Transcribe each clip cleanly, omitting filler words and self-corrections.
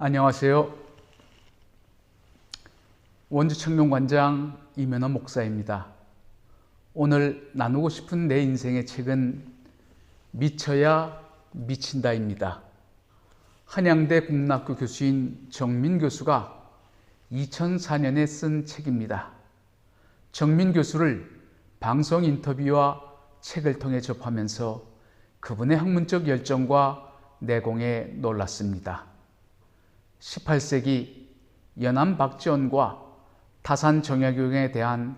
안녕하세요. 원주청룡관장 이면호 목사입니다. 오늘 나누고 싶은 내 인생의 책은 미쳐야 미친다입니다. 한양대 국문학교 교수인 정민 교수가 2004년에 쓴 책입니다. 정민 교수를 방송 인터뷰와 책을 통해 접하면서 그분의 학문적 열정과 내공에 놀랐습니다. 18세기 연암 박지원과 타산 정약용에 대한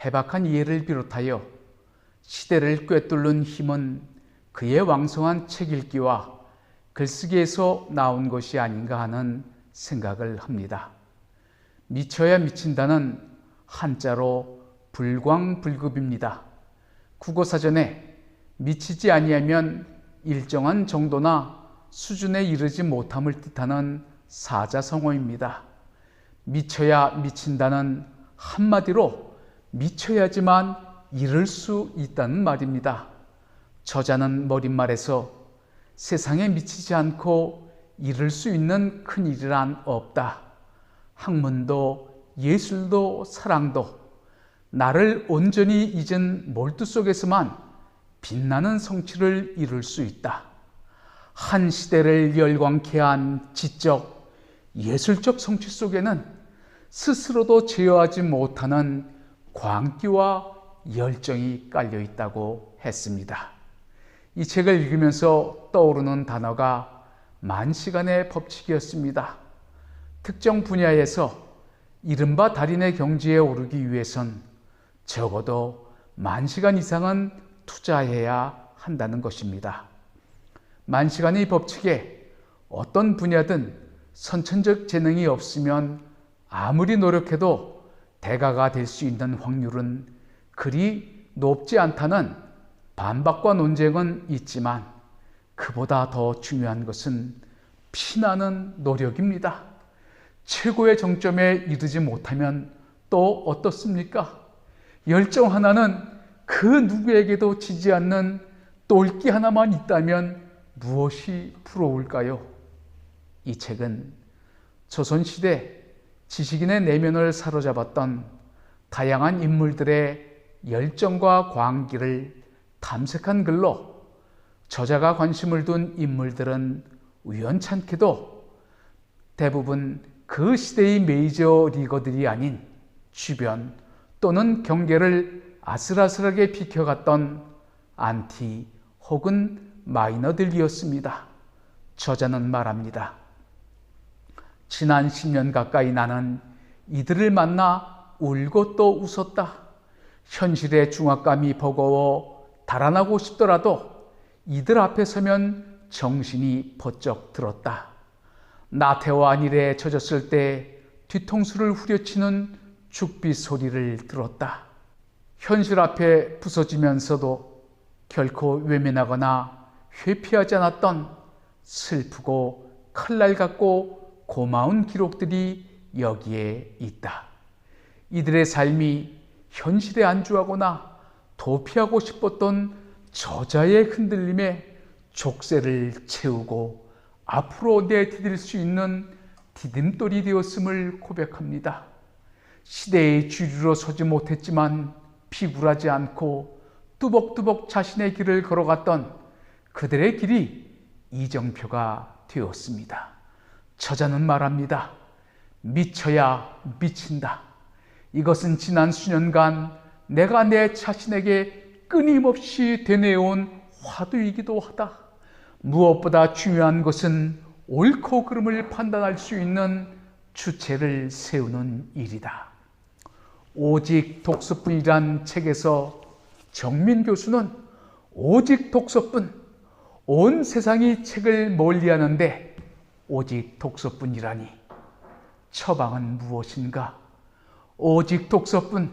해박한 이해를 비롯하여 시대를 꿰뚫는 힘은 그의 왕성한 책 읽기와 글쓰기에서 나온 것이 아닌가 하는 생각을 합니다. 미쳐야 미친다는 한자로 불광불급입니다. 국어사전에 미치지 아니하면 일정한 정도나 수준에 이르지 못함을 뜻하는 사자성어입니다. 미쳐야 미친다는 한마디로 미쳐야지만 이룰 수 있다는 말입니다. 저자는 머릿말에서 세상에 미치지 않고 이룰 수 있는 큰 일이란 없다. 학문도 예술도 사랑도 나를 온전히 잊은 몰두 속에서만 빛나는 성취를 이룰 수 있다. 한 시대를 열광케 한 지적, 예술적 성취 속에는 스스로도 제어하지 못하는 광기와 열정이 깔려 있다고 했습니다. 이 책을 읽으면서 떠오르는 단어가 만시간의 법칙이었습니다. 특정 분야에서 이른바 달인의 경지에 오르기 위해선 적어도 만시간 이상은 투자해야 한다는 것입니다. 만시간의 법칙에 어떤 분야든 선천적 재능이 없으면 아무리 노력해도 대가가 될 수 있는 확률은 그리 높지 않다는 반박과 논쟁은 있지만 그보다 더 중요한 것은 피나는 노력입니다. 최고의 정점에 이르지 못하면 또 어떻습니까? 열정 하나는 그 누구에게도 지지 않는 똘끼 하나만 있다면 무엇이 부러울까요? 이 책은 조선시대 지식인의 내면을 사로잡았던 다양한 인물들의 열정과 광기를 탐색한 글로 저자가 관심을 둔 인물들은 우연찮게도 대부분 그 시대의 메이저 리거들이 아닌 주변 또는 경계를 아슬아슬하게 비켜갔던 안티 혹은 마이너들이었습니다. 저자는 말합니다. 지난 10년 가까이 나는 이들을 만나 울고 또 웃었다. 현실의 중압감이 버거워 달아나고 싶더라도 이들 앞에 서면 정신이 번쩍 들었다. 나태와 안일에 젖었을 때 뒤통수를 후려치는 죽비 소리를 들었다. 현실 앞에 부서지면서도 결코 외면하거나 회피하지 않았던 슬프고 칼날 같고 고마운 기록들이 여기에 있다. 이들의 삶이 현실에 안주하거나 도피하고 싶었던 저자의 흔들림에 족쇄를 채우고 앞으로 내디딜 수 있는 디딤돌이 되었음을 고백합니다. 시대의 주류로 서지 못했지만 비굴하지 않고 뚜벅뚜벅 자신의 길을 걸어갔던 그들의 길이 이정표가 되었습니다. 저자는 말합니다. 미쳐야 미친다. 이것은 지난 수년간 내가 내 자신에게 끊임없이 되뇌어온 화두이기도 하다. 무엇보다 중요한 것은 옳고 그름을 판단할 수 있는 주체를 세우는 일이다. 오직 독서뿐이란 책에서 정민 교수는 오직 독서뿐, 온 세상이 책을 멀리하는데 오직 독서뿐이라니 처방은 무엇인가? 오직 독서뿐,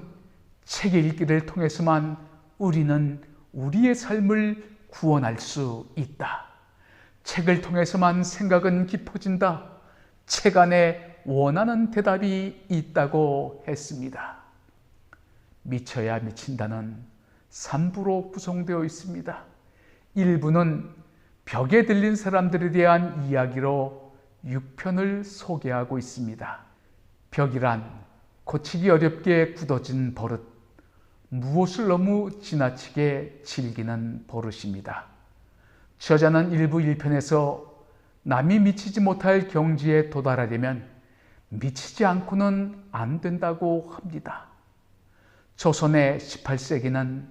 책 읽기를 통해서만 우리는 우리의 삶을 구원할 수 있다. 책을 통해서만 생각은 깊어진다. 책 안에 원하는 대답이 있다고 했습니다. 미쳐야 미친다는 3부로 구성되어 있습니다. 1부는 벽에 들린 사람들에 대한 이야기로 6편을 소개하고 있습니다. 벽이란 고치기 어렵게 굳어진 버릇, 무엇을 너무 지나치게 즐기는 버릇입니다. 저자는 일부 1편에서 남이 미치지 못할 경지에 도달하려면 미치지 않고는 안 된다고 합니다. 조선의 18세기는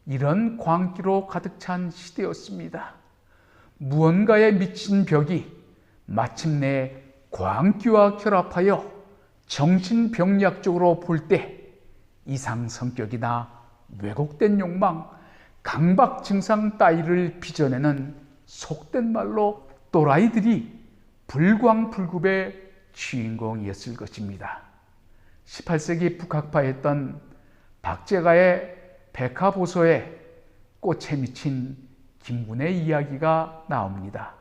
이런 광기로 가득 찬 시대였습니다. 무언가에 미친 벽이 마침내 광기와 결합하여 정신병리학적으로 볼 때 이상 성격이나 왜곡된 욕망, 강박 증상 따위를 빚어내는 속된 말로 또라이들이 불광불급의 주인공이었을 것입니다. 18세기 북학파였던 박제가의 백화보소에 꽃에 미친 김군의 이야기가 나옵니다.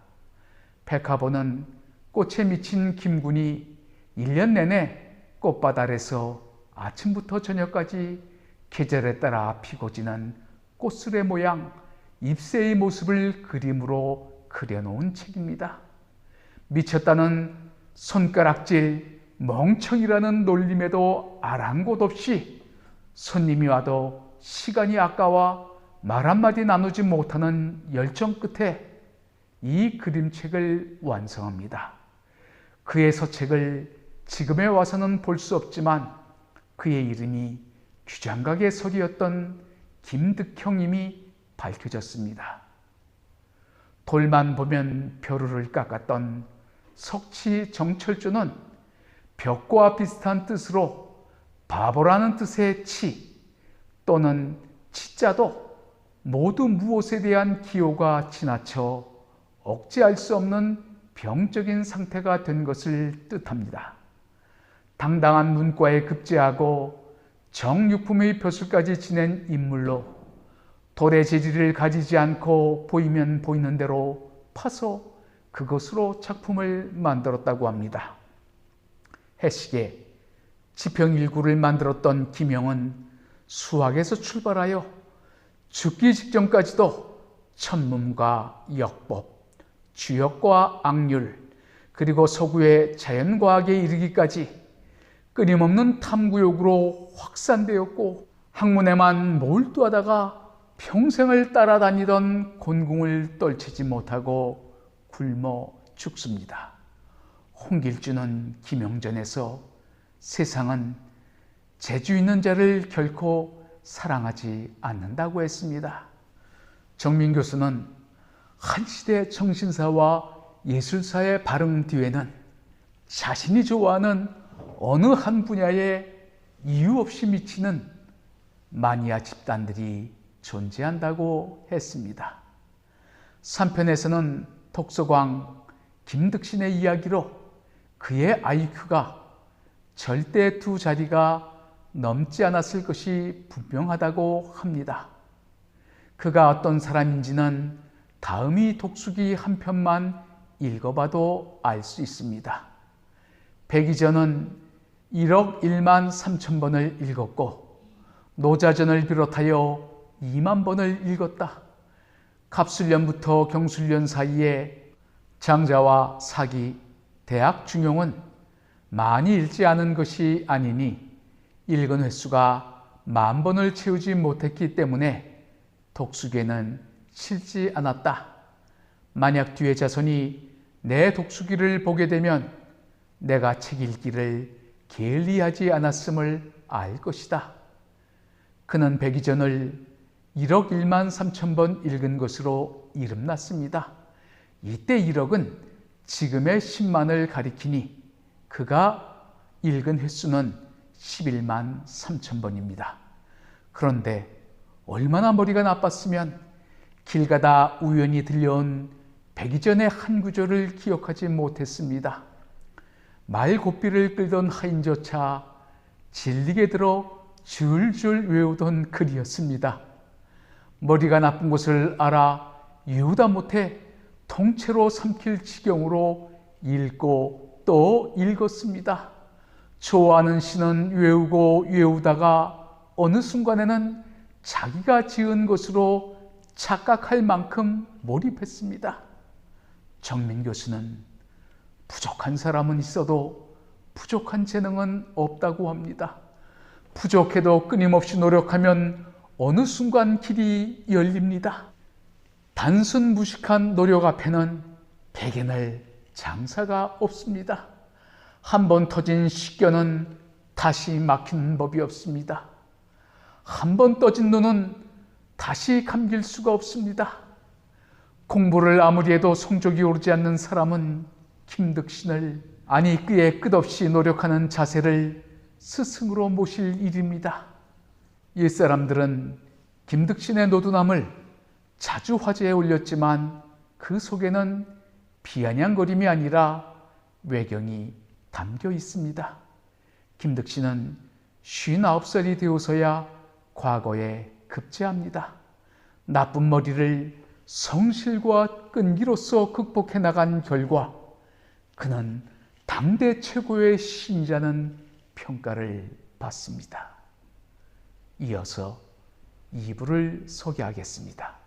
백화보는 꽃에 미친 김군이 1년 내내 꽃밭 아래서 아침부터 저녁까지 계절에 따라 피고 지는 꽃술의 모양, 잎새의 모습을 그림으로 그려놓은 책입니다. 미쳤다는 손가락질, 멍청이라는 놀림에도 아랑곳 없이 손님이 와도 시간이 아까워 말 한마디 나누지 못하는 열정 끝에 이 그림책을 완성합니다. 그의 서책을 지금에 와서는 볼 수 없지만 그의 이름이 규장각의 설이었던 김득형임이 밝혀졌습니다. 돌만 보면 벼루를 깎았던 석치 정철조는 벽과 비슷한 뜻으로 바보라는 뜻의 치 또는 치자도 모두 무엇에 대한 기호가 지나쳐 억제할 수 없는 병적인 상태가 된 것을 뜻합니다. 당당한 문과에 급제하고 정육품의 벼슬까지 지낸 인물로 돌의 재질을 가지지 않고 보이면 보이는 대로 파서 그것으로 작품을 만들었다고 합니다. 해식의 지평일구를 만들었던 김영은 수학에서 출발하여 죽기 직전까지도 천문과 역법, 주역과 악률, 그리고 서구의 자연과학에 이르기까지 끊임없는 탐구욕으로 확산되었고 학문에만 몰두하다가 평생을 따라다니던 곤궁을 떨치지 못하고 굶어 죽습니다. 홍길주는 김영전에서 세상은 재주 있는 자를 결코 사랑하지 않는다고 했습니다. 정민 교수는 한 시대 정신사와 예술사의 발흥 뒤에는 자신이 좋아하는 어느 한 분야에 이유 없이 미치는 마니아 집단들이 존재한다고 했습니다. 3편에서는 독서광 김득신의 이야기로 그의 IQ가 절대 2자리가 넘지 않았을 것이 분명하다고 합니다. 그가 어떤 사람인지는 다음이 독수기 한 편만 읽어봐도 알 수 있습니다. 백이전은 1억 1만 3천 번을 읽었고 노자전을 비롯하여 2만 번을 읽었다. 갑술련부터 경술련 사이에 장자와 사기, 대학 중용은 많이 읽지 않은 것이 아니니 읽은 횟수가 10,000번을 채우지 못했기 때문에 독수기에는 실지 않았다. 만약 뒤의 자손이 내 독수기를 보게 되면 내가 책 읽기를 게을리하지 않았음을 알 것이다. 그는 백이전을 1억 1만 3천 번 읽은 것으로 이름났습니다. 이때 1억은 지금의 10만을 가리키니 그가 읽은 횟수는 11만 3천 번입니다. 그런데 얼마나 머리가 나빴으면 길 가다 우연히 들려온 백이전의 한 구절을 기억하지 못했습니다. 말고삐를 끌던 하인조차 질리게 들어 줄줄 외우던 글이었습니다. 머리가 나쁜 것을 알아 이유다 못해 통째로 삼킬 지경으로 읽고 또 읽었습니다. 좋아하는 시는 외우고 외우다가 어느 순간에는 자기가 지은 것으로 착각할 만큼 몰입했습니다. 정민 교수는 부족한 부족한 사람은 있어도 부족한 재능은 없다고 합니다. 부족해도 끊임없이 노력하면 어느 순간 길이 열립니다. 단순 무식한 노력 앞에는 백엔할 장사가 없습니다. 한 번 터진 식견은 다시 막히는 법이 없습니다. 한 번 떠진 눈은 다시 감길 수가 없습니다. 공부를 아무리 해도 성적이 오르지 않는 사람은 김득신을, 아니 그의 끝없이 노력하는 자세를 스승으로 모실 일입니다. 옛사람들은 김득신의 노두남을 자주 화제에 올렸지만 그 속에는 비아냥거림이 아니라 외경이 담겨 있습니다. 김득신은 59살이 되어서야 과거에 급제합니다. 나쁜 머리를 성실과 끈기로서 극복해 나간 결과 그는 당대 최고의 신이라는 평가를 받습니다. 이어서 2부를 소개하겠습니다.